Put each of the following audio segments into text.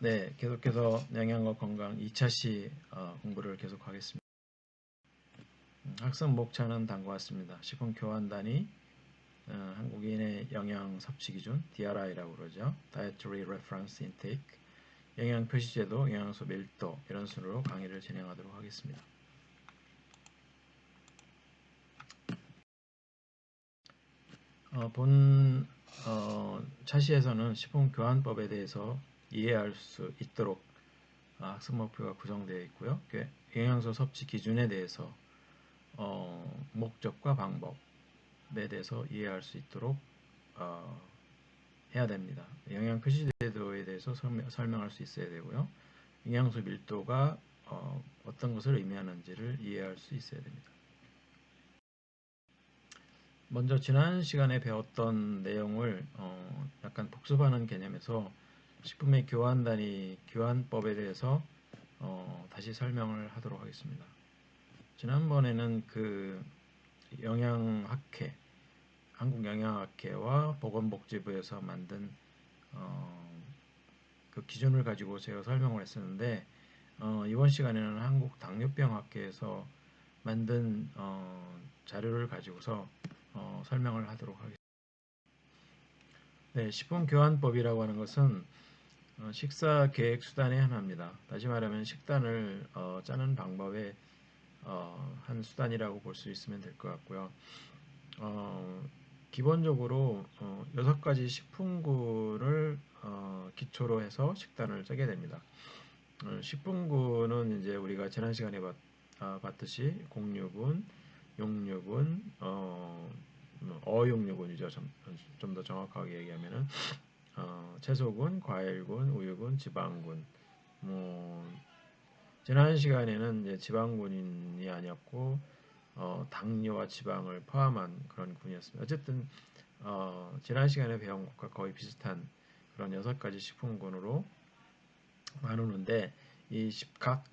네, 계속해서 영양과 건강 2차시 공부를 계속하겠습니다. 학습 목차는 다음과 같습니다. 식품 교환단위, 한국인의 영양 섭취 기준 (DRI라고 그러죠). Dietary Reference Intake, 영양 표시제도, 영양소 밀도 이런 순으로 강의를 진행하도록 하겠습니다. 본 차시에서는 식품 교환법에 대해서 이해할 수 있도록 학습 목표가 구성되어 있고요. 영양소 섭취 기준에 대해서 목적과 방법에 대해서 이해할 수 있도록 해야 됩니다. 영양 표시제도에 대해서 설명할 수 있어야 되고요. 영양소 밀도가 어떤 것을 의미하는지를 이해할 수 있어야 됩니다. 먼저 지난 시간에 배웠던 내용을 약간 복습하는 개념에서 식품의 교환단위, 교환법에 대해서 다시 설명을 하도록 하겠습니다. 지난번에는 그 영양학회, 한국영양학회와 보건복지부에서 만든 그 기준을 가지고 제가 설명을 했었는데 이번 시간에는 한국당뇨병학회에서 만든 자료를 가지고서 설명을 하도록 하겠습니다. 네, 식품교환법이라고 하는 것은 식사 계획 수단의 하나입니다. 다시 말하면 식단을 짜는 방법의 한 수단이라고 볼 수 있으면 될 것 같고요. 기본적으로 6가지 식품군을 기초로 해서 식단을 짜게 됩니다. 식품군은 이제 우리가 지난 시간에 봤듯이 곡류군, 용류군, 어용류군이죠. 좀 더 정확하게 얘기하면은 채소군, 과일군, 우유군, 지방군. 지난 시간에는 이제 지방군이 아니었고 당뇨와 지방을 포함한 그런 군이었습니다. 어쨌든 지난 시간에 배운 것과 거의 비슷한 그런 6가지 식품군으로 나누는데 이 각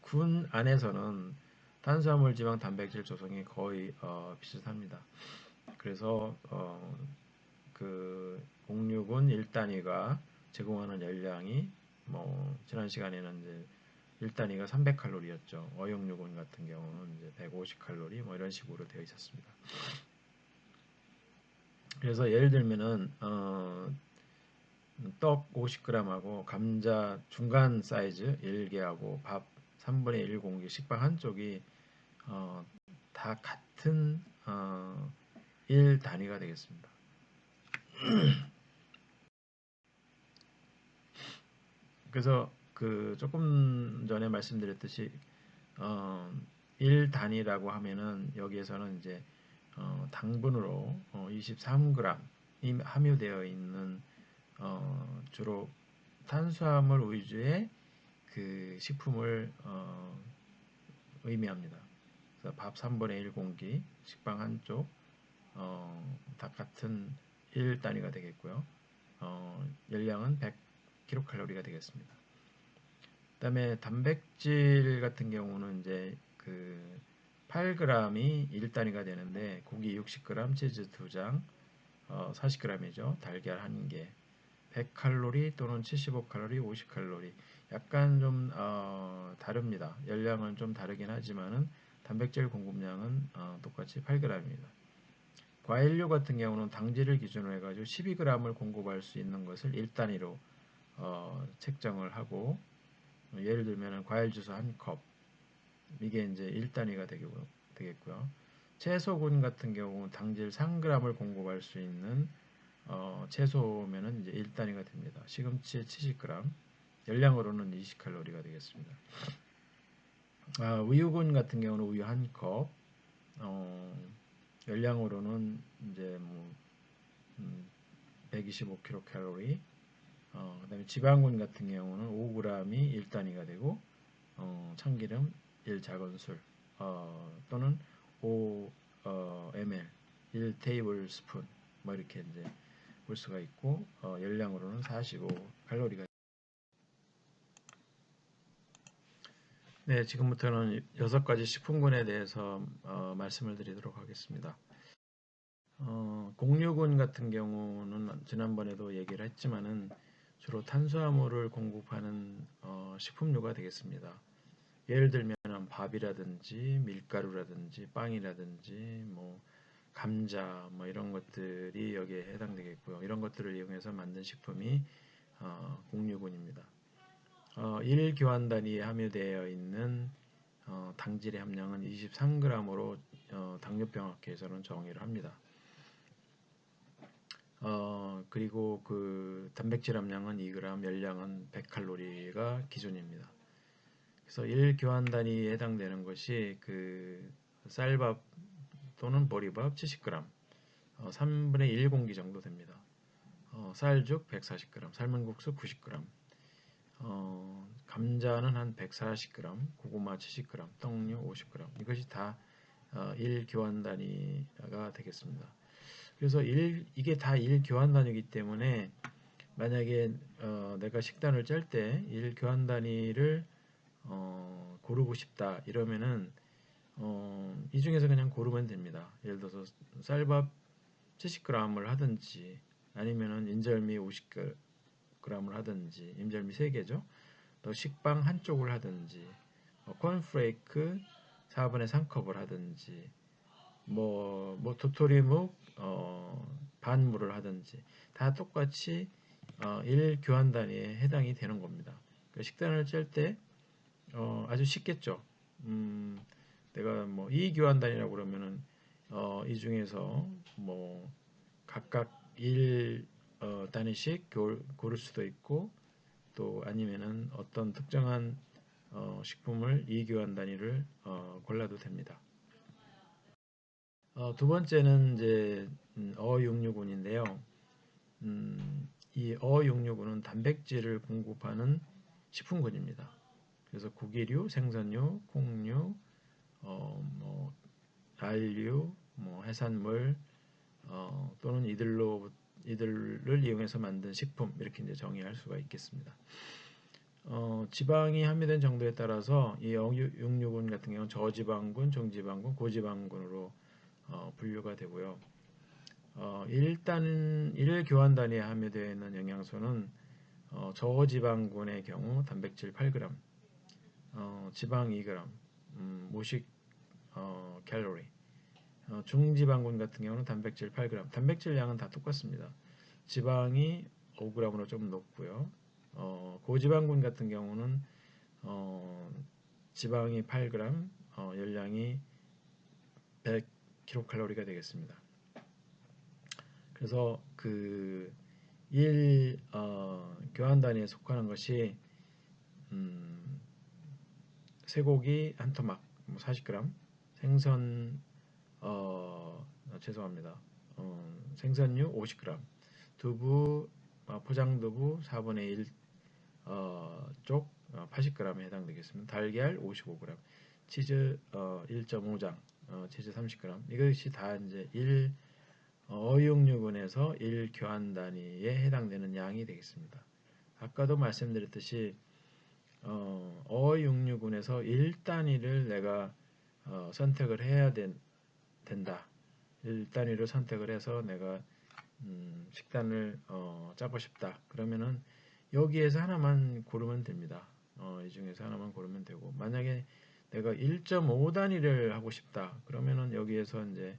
군 안에서는 탄수화물, 지방, 단백질 조성이 거의 비슷합니다. 그래서 그 곡류군 1단위가 제공하는 열량이 지난 시간에는 이제 1단위가 300칼로리였죠. 어용류군 같은 경우는 이제 150칼로리 이런 식으로 되어 있었습니다. 그래서 예를 들면은 떡 50g하고 감자 중간 사이즈 1개하고 밥 3분의 1 공기 식빵 한쪽이 다 같은 1단위가 되겠습니다. 그래서 그 조금 전에 말씀드렸듯이 1단위라고 하면은 여기에서는 이제 당분으로 23g이 함유되어 있는 주로 탄수화물 위주의 그 식품을 의미합니다. 그래서 밥 3분의 1 공기, 식빵 한쪽 다 같은 1단위가 되겠고요. 열량은 100kcal가 되겠습니다. 그다음에 단백질 같은 경우는 이제 그 8g이 1단위가 되는데 고기 60g, 치즈 2장, 40g이죠. 달걀 1개, 100칼로리 또는 75칼로리, 50칼로리. 약간 좀 다릅니다. 열량은 좀 다르긴 하지만은 단백질 공급량은 똑같이 8g입니다. 과일류 같은 경우는 당질을 기준으로 해가지고 12g을 공급할 수 있는 것을 1단위로 책정을 하고 예를 들면 과일 주스 1컵 이게 이제 1단위가 되겠고요. 채소군 같은 경우 당질 3g을 공급할 수 있는 채소면은 이제 1단위가 됩니다. 시금치 70g, 열량으로는 20칼로리가 되겠습니다. 우유군 같은 경우는 우유 1컵, 열량으로는 이제 125kcal. 그다음에 지방군 같은 경우는 5g이 1단위가 되고 참기름 1작은술 또는 5ml 1테이블스푼 이렇게 이제 볼 수가 있고 열량으로는 45칼로리가. 네, 지금부터는 6가지 식품군에 대해서 말씀을 드리도록 하겠습니다. 곡류군 같은 경우는 지난번에도 얘기를 했지만은 주로 탄수화물을 공급하는 식품류가 되겠습니다. 예를 들면 밥이라든지 밀가루라든지 빵이라든지 뭐 감자 뭐 이런 것들이 여기에 해당되겠고요. 이런 것들을 이용해서 만든 식품이 곡류군입니다. 1교환 단위에 함유되어 있는 당질의 함량은 23g으로 당뇨병학회에서는 정의를 합니다. 그리고 그 단백질 함량은 2g, 열량은 100칼로리가 기준입니다. 그래서 1교환 단위에 해당되는 것이 그 쌀밥 또는 보리밥 70g, 3분의 1 공기 정도 됩니다. 쌀죽 140g, 삶은 국수 90g, 감자는 한 140g, 고구마 70g, 떡류 50g. 이것이 다 1교환 단위가 되겠습니다. 그래서 이게 다 1교환 단위이기 때문에 만약에 내가 식단을 짤 때 1교환 단위를 고르고 싶다 이러면은 이 중에서 그냥 고르면 됩니다. 예를 들어서 쌀밥 70g을 하든지 아니면은 인절미 50g을 하든지, 인절미 3개죠. 또 식빵 한쪽을 하든지, 콘프레이크 4분의 3컵을 하든지, 뭐 도토리묵 반물을 하든지 다 똑같이 1교환 단위에 해당이 되는 겁니다. 그러니까 식단을 짤 때 아주 쉽겠죠. 내가 뭐 2교환 단위라고 그러면은 이 중에서 뭐 각각 1 단위씩 고를 수도 있고 또 아니면은 어떤 특정한 식품을 2교환 단위를 골라도 됩니다. 두 번째는 이제 어육류군인데요. 이 어육류군은 단백질을 공급하는 식품군입니다. 그래서 고기류, 생선류, 콩류, 뭐 알류, 뭐 해산물 또는 이들을 이용해서 만든 식품 이렇게 이제 정의할 수가 있겠습니다. 지방이 함유된 정도에 따라서 이 어육류군 같은 경우는 저지방군, 중지방군, 고지방군으로 분류가 되고요. 일단 1교환 단위에 함유되어 있는 영양소는 저지방군의 경우 단백질 8g, 지방 2g, 모식 칼로리. 중지방군 같은 경우는 단백질 8g, 단백질 양은 다 똑같습니다. 지방이 5g으로 좀 높고요. 고지방군 같은 경우는 지방이 8g, 열량이 100kcal가 되겠습니다. 그래서 그 1교환 단위에 속하는 것이 쇠고기 한 토막 40g, 생선 죄송합니다. 생선류 50g, 두부 포장두부 4분의 1 쪽 80g에 해당되겠습니다. 달걀 55g, 치즈 1.5장, 치즈 30g. 이것이 다 이제 어육류군에서 1교환 단위에 해당되는 양이 되겠습니다. 아까도 말씀드렸듯이 어육류군에서 1단위를 내가 선택을 해야 된다. 1단위를 선택을 해서 내가 식단을 짜고 싶다. 그러면은 여기에서 하나만 고르면 됩니다. 이 중에서 하나만 고르면 되고, 만약에 내가 1.5단위를 하고 싶다. 그러면은 여기에서 이제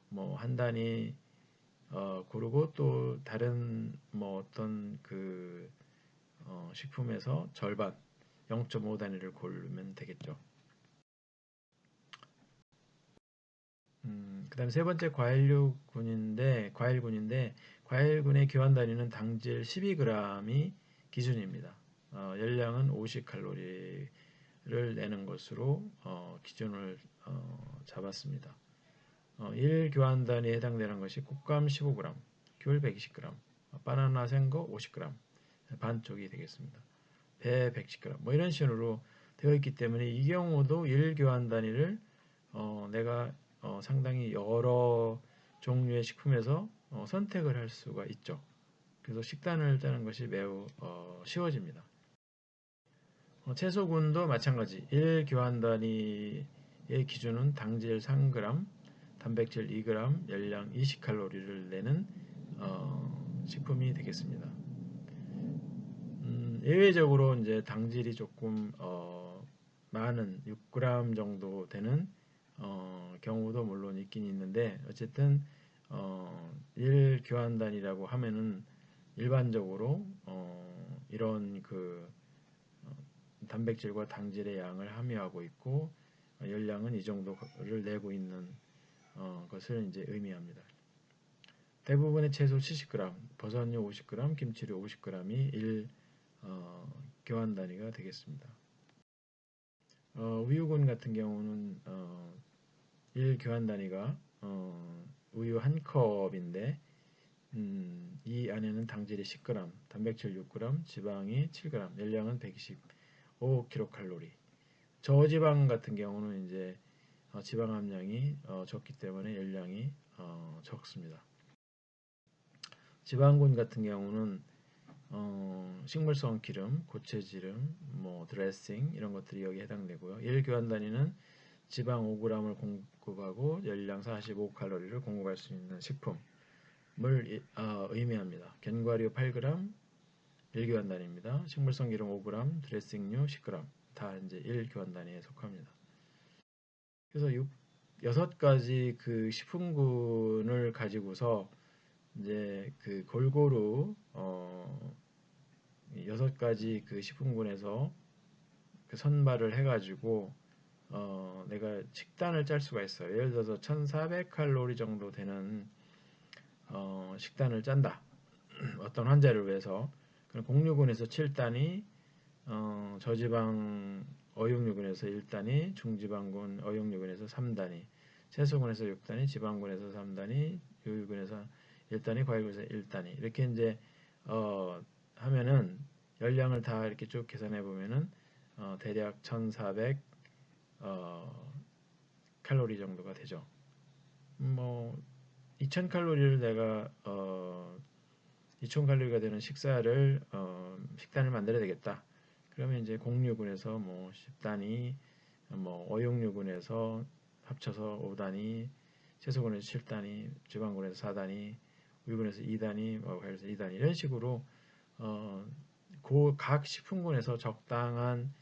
뭐 한 단위 고르고 또 다른 뭐 어떤 그 식품에서 절반 0.5단위를 고르면 되겠죠. 그다음 세 번째 과일군인데 과일군의 교환 단위는 당질 12g이 기준입니다. 열량은 50칼로리를 내는 것으로 기준을 잡았습니다. 1교환 단위에 해당되는 것이 곶감 15g, 귤 120g, 바나나 생거 50g, 반쪽이 되겠습니다. 배 110g, 뭐 이런 식으로 되어 있기 때문에 이 경우도 1교환 단위를 내가 상당히 여러 종류의 식품에서 선택을 할 수가 있죠. 그래서 식단을 짜는 것이 매우 쉬워집니다. 채소군도 마찬가지 1교환 단위의 기준은 당질 3g, 단백질 2g, 열량 20칼로리를 내는 식품이 되겠습니다. 예외적으로 이제 당질이 조금 많은 6g 정도 되는 경우도 물론 있긴 있는데 어쨌든 1교환단이라고 하면은 일반적으로 이런 그 단백질과 당질의 양을 함유하고 있고 열량은 이 정도를 내고 있는 것을 이제 의미합니다. 대부분의 채소 70g, 버섯류 50g, 김치류 50g이 1 교환 단위가 되겠습니다. 우유군 같은 경우는 1 교환 단위가 우유 한 컵인데 이 안에는 당질이 10g, 단백질 6g, 지방이 7g, 열량은 125kcal. 저지방 같은 경우는 이제 지방 함량이 적기 때문에 열량이 적습니다. 지방군 같은 경우는 식물성 기름, 고체지름, 뭐 드레싱 이런 것들이 여기에 해당되고요. 1교환 단위는 지방 5g을 공급하고 열량 45칼로리를 공급할 수 있는 식품을 의미합니다. 견과류 8g 1교환 단위입니다. 식물성 기름 5g, 드레싱류 10g 다 이제 1교환 단위에 속합니다. 그래서 6가지 그 식품군을 가지고서 이제 그 골고루 6가지 그 식품군에서 그 선발을 해가지고 내가 식단을 짤 수가 있어요. 예를 들어서 1400칼로리 정도 되는 식단을 짠다. 어떤 환자를 위해서. 그럼 공유군에서 7단위, 저지방 어육류군에서 1단위, 중지방군 어육류군에서 3단위, 채소군에서 6단위, 지방군에서 3단위, 요유군에서 1단위, 과일군에서 1단위. 이렇게 이제 하면은 열량을 다 이렇게 쭉 계산해 보면은 대략 1400 칼로리 정도가 되죠. 뭐 2000칼로리를 내가 2000칼로리가 되는 식단을 만들어야 되겠다. 그러면 이제 공유군에서 뭐 10단위, 뭐 어육류군에서 합쳐서 5단위, 채소군에서 7단위, 지방군에서 4단위, 우유군에서 2단위, 과일에서 2단위 이런 식으로 각 식품군에서 적당한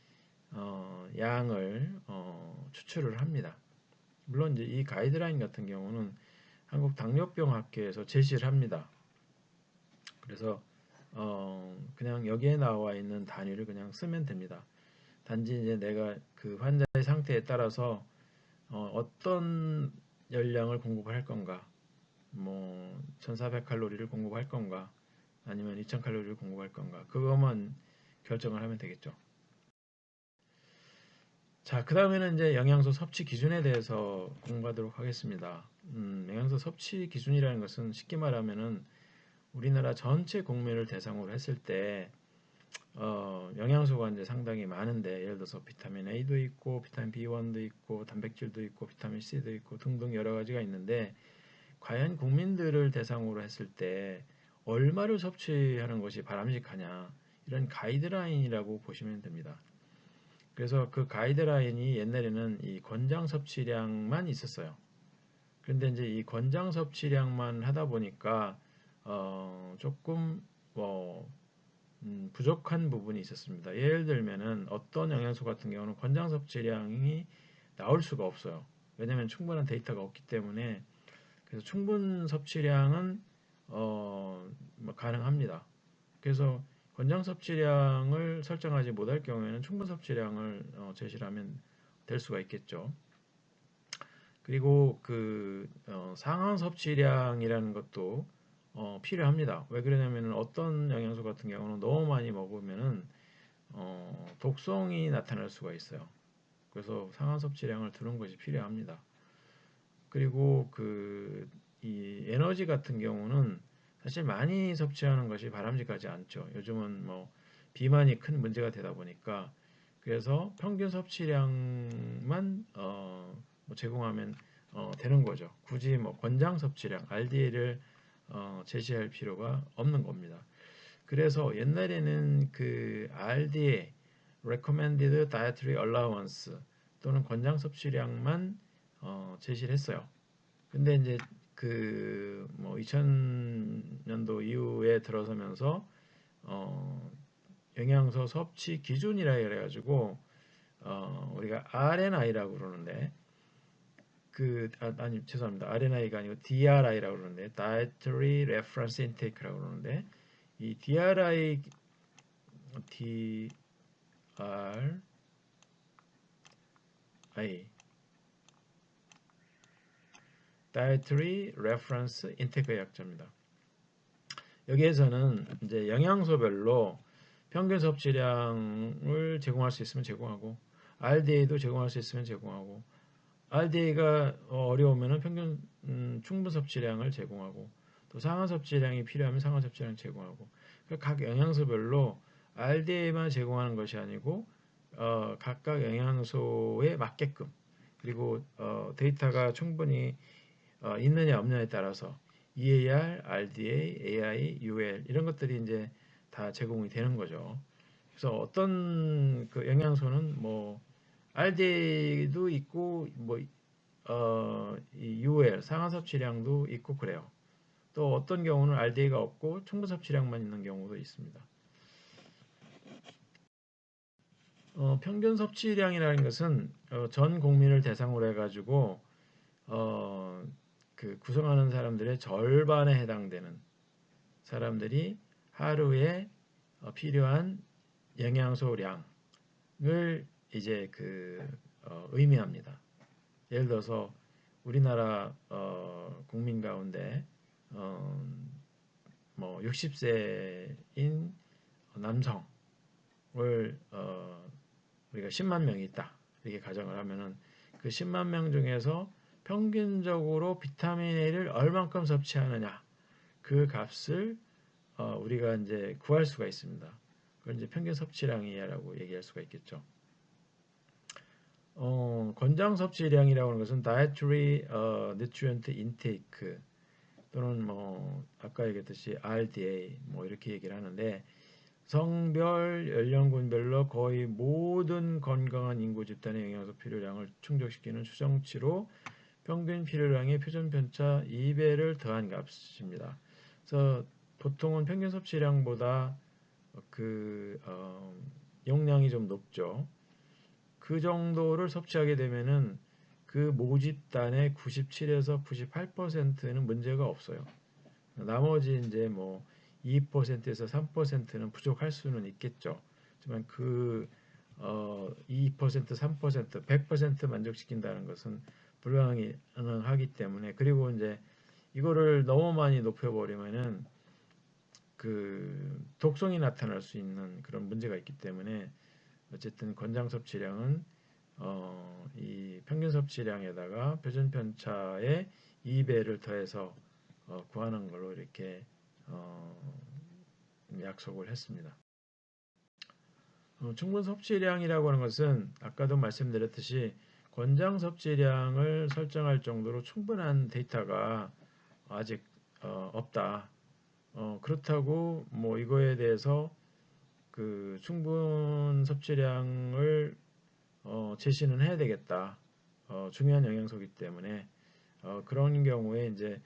양을 추출을 합니다. 물론 이제 이 가이드라인 같은 경우는 한국 당뇨병 학회에서 제시를 합니다. 그래서 그냥 여기에 나와 있는 단위를 그냥 쓰면 됩니다. 단지 이제 내가 그 환자의 상태에 따라서 어떤 열량을 공급할 건가, 뭐 1400칼로리를 공급할 건가, 아니면 2000칼로리를 공급할 건가, 그것만 결정을 하면 되겠죠. 자, 그 다음에는 이제 영양소 섭취 기준에 대해서 공부하도록 하겠습니다. 영양소 섭취 기준이라는 것은 쉽게 말하면은 우리나라 전체 국민을 대상으로 했을 때 영양소가 이제 상당히 많은데 예를 들어서 비타민 A도 있고 비타민 B1도 있고 단백질도 있고 비타민 C도 있고 등등 여러 가지가 있는데 과연 국민들을 대상으로 했을 때 얼마를 섭취하는 것이 바람직하냐 이런 가이드라인이라고 보시면 됩니다. 그래서 그 가이드라인이 옛날에는 이 권장 섭취량만 있었어요. 그런데 이제 이 권장 섭취량만 하다 보니까 조금 부족한 부분이 있었습니다. 예를 들면은 어떤 영양소 같은 경우는 권장 섭취량이 나올 수가 없어요. 왜냐하면 충분한 데이터가 없기 때문에. 그래서 충분 섭취량은 가능합니다. 그래서 권장 섭취량을 설정하지 못할 경우에는 충분 섭취량을 제시를 하면 될 수가 있겠죠. 그리고 그 상한 섭취량이라는 것도 필요합니다. 왜 그러냐면 어떤 영양소 같은 경우는 너무 많이 먹으면은 독성이 나타날 수가 있어요. 그래서 상한 섭취량을 두는 것이 필요합니다. 그리고 이 에너지 같은 경우는 사실 많이 섭취하는 것이 바람직하지 않죠. 요즘은 뭐 비만이 큰 문제가 되다 보니까. 그래서 평균 섭취량만 제공하면 되는 거죠. 굳이 뭐 권장 섭취량 RDA를 제시할 필요가 없는 겁니다. 그래서 옛날에는 그 RDA Recommended Dietary Allowance 또는 권장 섭취량만 제시를 했어요. 근데 이제 뭐 2000년도 이후에 들어서면서 영양소 섭취 기준이라 그래가지고 우리가 RNI라고 그러는데 아니 죄송합니다. RNI가 아니고 DRI라고 그러는데 Dietary Reference Intake라고 그러는데 이 DRI Dietary Reference Intake의 약자입니다. 여기에서는 이제 영양소별로 평균 섭취량을 제공할 수 있으면 제공하고 RDA도 제공할 수 있으면 제공하고 RDA가 어려우면 평균 충분 섭취량을 제공하고 또 상한 섭취량이 필요하면 상한 섭취량 제공하고 그러니까 각 영양소별로 RDA만 제공하는 것이 아니고 각각 영양소에 맞게끔 그리고 데이터가 충분히 있느냐 없느냐에 따라서 EAR, RDA, AI, UL 이런 것들이 이제 다 제공이 되는 거죠. 그래서 어떤 그 영양소는 뭐 RDA도 있고 뭐 이 UL 상하 섭취량도 있고 그래요. 또 어떤 경우는 RDA가 없고 충분 섭취량만 있는 경우도 있습니다. 평균 섭취량이라는 것은 전 국민을 대상으로 해가지고 그 구성하는 사람들의 절반에 해당되는 사람들이 하루에 필요한 영양소량을 이제 의미합니다. 예를 들어서 우리나라 국민 가운데 뭐 60세인 남성을 우리가 10만 명이 있다 이렇게 가정을 하면은 그 10만 명 중에서 평균적으로 비타민 A를 얼만큼 섭취하느냐 그 값을 우리가 이제 구할 수가 있습니다. 그걸 이제 평균 섭취량이라고 얘기할 수가 있겠죠. 권장 섭취량이라고 하는 것은 dietary nutrient intake 또는 뭐 아까 얘기했듯이 RDA 뭐 이렇게 얘기를 하는데 성별, 연령군별로 거의 모든 건강한 인구 집단의 영양소 필요량을 충족시키는 추정치로 평균 필요량의 표준 편차 2배를 더한 값입니다. 그래서 보통은 평균 섭취량보다 용량이 좀 높죠. 그 정도를 섭취하게 되면은 그 모집단의 97에서 98%는 문제가 없어요. 나머지 이제 뭐 2%에서 3%는 부족할 수는 있겠죠. 하지만 2%, 3%, 100% 만족시킨다는 것은 불가능하기 때문에 그리고 이제 이거를 너무 많이 높여버리면은 독성이 나타날 수 있는 그런 문제가 있기 때문에 어쨌든 권장 섭취량은 이 평균 섭취량에다가 표준 편차의 2배를 더해서 구하는 걸로 이렇게 약속을 했습니다. 충분 섭취량이라고 하는 것은 아까도 말씀드렸듯이 권장 섭취량을 설정할 정도로 충분한 데이터가 아직 없다. 그렇다고 뭐 이거에 대해서 충분 섭취량을 제시는 해야 되겠다. 중요한 영양소이기 때문에 그런 경우에 이제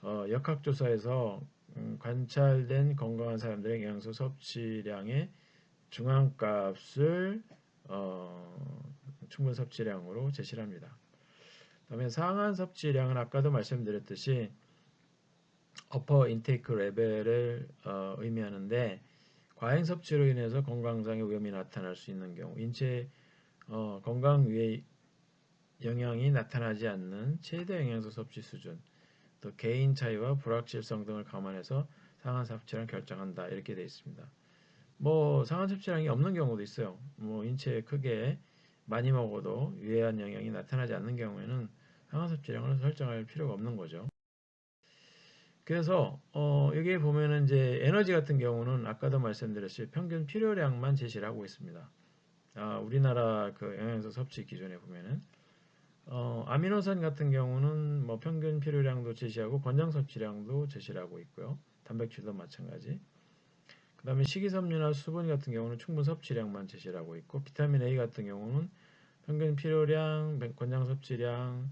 역학조사에서 관찰된 건강한 사람들의 영양소 섭취량의 중앙값을 충분 섭취량으로 제시를 합니다. 그다음에 상한 섭취량은 아까도 말씀드렸듯이 어퍼 인테이크 레벨을 의미하는데 과잉 섭취로 인해서 건강상의 위험이 나타날 수 있는 경우 인체 건강 위에 영향이 나타나지 않는 최대 영양소 섭취 수준 또 개인 차이와 불확실성 등을 감안해서 상한 섭취량을 결정한다 이렇게 되어 있습니다. 뭐 상한 섭취량이 없는 경우도 있어요. 뭐 인체에 크게 많이 먹어도 유해한 영향이 나타나지 않는 경우에는 상한 섭취량을 설정할 필요가 없는 거죠. 그래서 여기에 보면은 이제 에너지 같은 경우는 아까도 말씀드렸듯이 평균 필요량만 제시를 하고 있습니다. 우리나라 영양소 섭취 기준에 보면은 아미노산 같은 경우는 뭐 평균 필요량도 제시하고 권장 섭취량도 제시를 하고 있고요. 단백질도 마찬가지. 그 다음에 식이섬유나 수분 같은 경우는 충분 섭취량만 제시를 하고 있고 비타민 A 같은 경우는 평균 필요량, 권장 섭취량,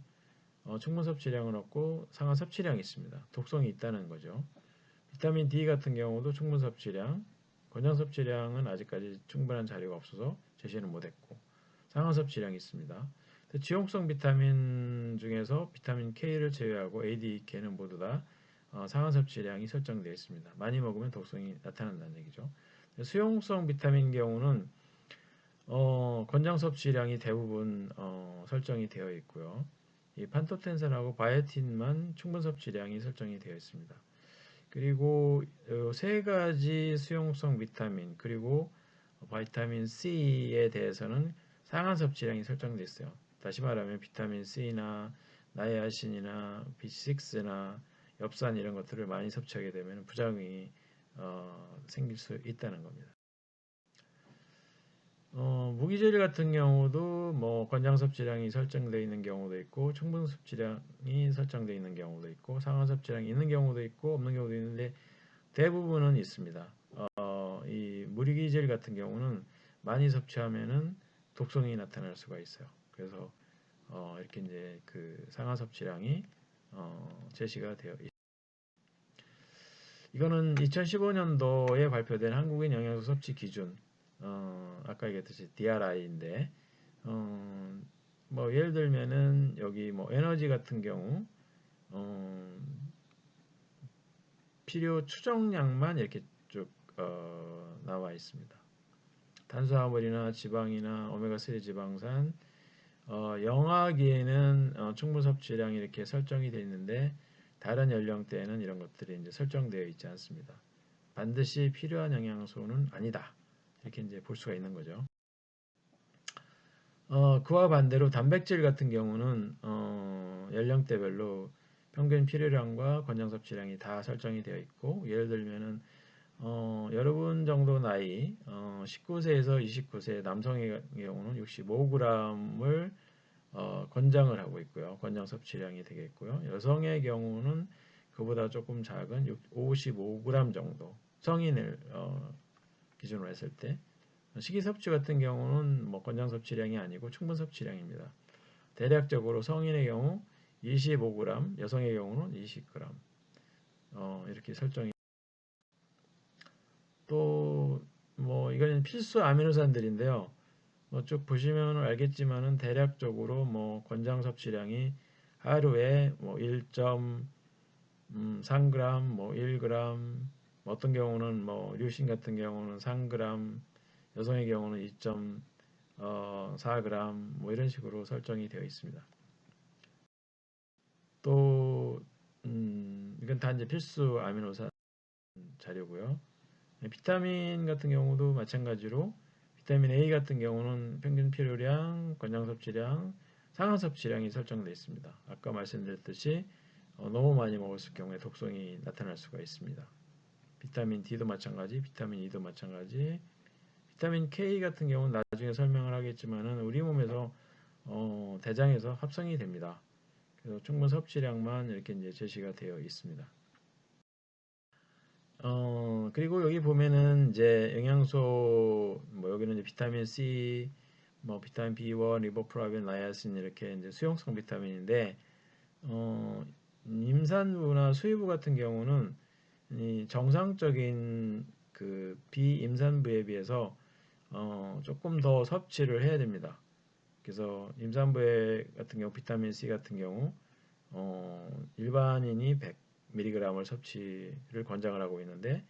충분 섭취량은 없고 상한 섭취량이 있습니다. 독성이 있다는 거죠. 비타민 D 같은 경우도 충분 섭취량, 권장 섭취량은 아직까지 충분한 자료가 없어서 제시는 못했고 상한 섭취량이 있습니다. 지용성 비타민 중에서 비타민 K를 제외하고 A, D, K는 모두 다 상한 섭취량이 설정되어 있습니다. 많이 먹으면 독성이 나타난다는 얘기죠. 수용성 비타민 경우는 권장 섭취량이 대부분 설정이 되어 있고요. 이 판토텐산하고 바이오틴만 충분 섭취량이 설정이 되어 있습니다. 그리고 세 가지 수용성 비타민 그리고 바이타민 C에 대해서는 상한 섭취량이 설정되어 있어요. 다시 말하면 비타민 C나 나이아신이나 B6나 엽산 이런 것들을 많이 섭취하게 되면 부작용이 생길 수 있다는 겁니다. 무기질 같은 경우도 뭐 권장 섭취량이 설정되어 있는 경우도 있고 충분 섭취량이 설정되어 있는 경우도 있고 상한 섭취량이 있는 경우도 있고 없는 경우도 있는데 대부분은 있습니다. 이 무기질 같은 경우는 많이 섭취하면은 독성이 나타날 수가 있어요. 그래서 이렇게 이제 그 상하 섭취량이 제시가 되어 있습니다. 이거는 2015년도에 발표된 한국인 영양소 섭취 기준, 아까 얘기했듯이 DRI인데, 뭐 예를 들면은 여기 뭐 에너지 같은 경우, 필요 추정량만 이렇게 쭉 나와 있습니다. 탄수화물이나 지방이나 오메가3 지방산, 영아기에는 충분 섭취량이 이렇게 설정이 되어 있는데 다른 연령대에는 이런 것들이 이제 설정되어 있지 않습니다. 반드시 필요한 영양소는 아니다. 이렇게 이제 볼 수가 있는 거죠. 그와 반대로 단백질 같은 경우는 연령대별로 평균 필요량과 권장 섭취량이 다 설정이 되어 있고 예를 들면은 여러분 정도 나이 19세에서 29세 남성의 경우는 65g을 권장을 하고 있고요. 권장 섭취량이 되겠고요. 여성의 경우는 그보다 조금 작은 55g 정도 성인을 기준으로 했을 때 식이 섭취 같은 경우는 뭐 권장 섭취량이 아니고 충분 섭취량입니다. 대략적으로 성인의 경우 25g, 여성의 경우는 20g 이렇게 설정이 또 뭐 이거는 필수 아미노산들인데요. 뭐 쭉 보시면 알겠지만은 대략적으로 뭐 권장 섭취량이 하루에 뭐 1.3g, 뭐 1g, 뭐 어떤 경우는 뭐 류신 같은 경우는 3g, 여성의 경우는 2.4g 뭐 이런 식으로 설정이 되어 있습니다. 또 이건 다 이제 필수 아미노산 자료고요. 비타민 같은 경우도 마찬가지로 비타민 A 같은 경우는 평균 필요량, 권장 섭취량, 상한 섭취량이 설정되어 있습니다. 아까 말씀드렸듯이 너무 많이 먹었을 경우에 독성이 나타날 수가 있습니다. 비타민 D도 마찬가지, 비타민 E도 마찬가지. 비타민 K 같은 경우는 나중에 설명을 하겠지만은 우리 몸에서 대장에서 합성이 됩니다. 그래서 충분 섭취량만 이렇게 이제 제시가 되어 있습니다. 그리고 여기 보면은 이제 영양소, 뭐 여기는 이제 비타민 C, 뭐 비타민 B1, 리보프라빈, 나이아신 이렇게 이제 수용성 비타민인데, 임산부나 수유부 같은 경우는 이 정상적인 그 비임산부에 비해서 조금 더 섭취를 해야 됩니다. 그래서 임산부에 같은 경우 비타민 C 같은 경우 일반인이 100mg을 섭취를 권장을 하고 있는데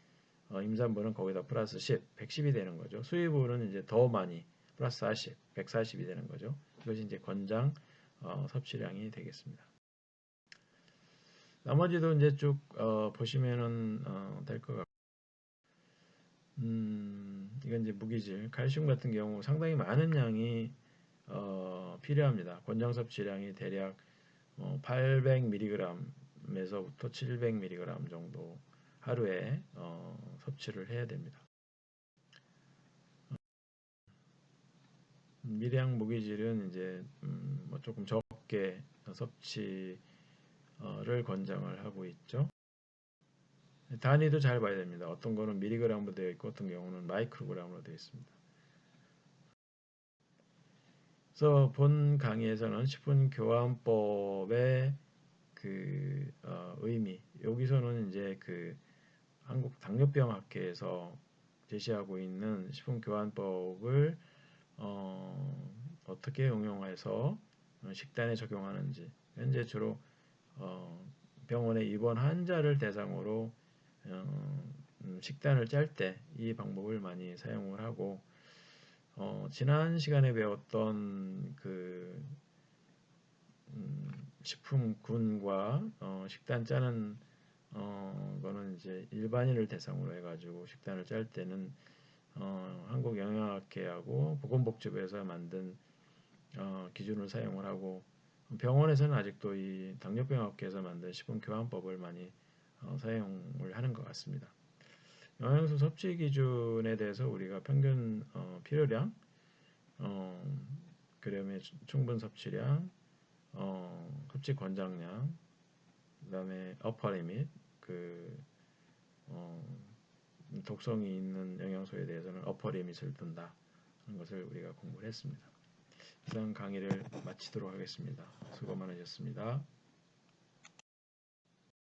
임산부는 거기다 플러스 10, 110이 되는 거죠. 수유부는 이제 더 많이 플러스 40, 140이 되는 거죠. 이것이 이제 권장 섭취량이 되겠습니다. 나머지도 이제 쭉 보시면은 될 것 같고, 이건 이제 무기질, 칼슘 같은 경우 상당히 많은 양이 필요합니다. 권장 섭취량이 대략 800mg에서부터 700mg 정도 하루에 섭취를 해야 됩니다. 미량 무기질은 이제 뭐 조금 적게 섭취를 권장을 하고 있죠. 단위도 잘 봐야 됩니다. 어떤 거는 미리그램으로 되어 있고 어떤 경우는 마이크로그램으로 되어 있습니다. 그래서 본 강의에서는 식품 교환법의 그 의미, 여기서는 이제 그 한국 당뇨병 학회에서 제시하고 있는 식품교환법을 어떻게 응용해서 식단에 적용하는지, 현재 주로 병원에 입원 환자를 대상으로 식단을 짤 때 이 방법을 많이 사용을 하고, 지난 시간에 배웠던 그 식품군과 식단 짜는 거는 이제 일반인을 대상으로 해가지고 식단을 짤 때는 한국영양학회하고 보건복지부에서 만든 기준을 사용을 하고, 병원에서는 아직도 이 당뇨병학회에서 만든 식품교환법을 많이 사용을 하는 것 같습니다. 영양소 섭취 기준에 대해서 우리가 평균 필요량, 그다음에 충분 섭취량, 섭취 권장량, 그다음에 어퍼 리밋, 독성이 있는 영양소에 대해서는 어퍼 리밋을 둔다 하는 것을 우리가 공부를 했습니다. 이상 강의를 마치도록 하겠습니다. 수고 많으셨습니다.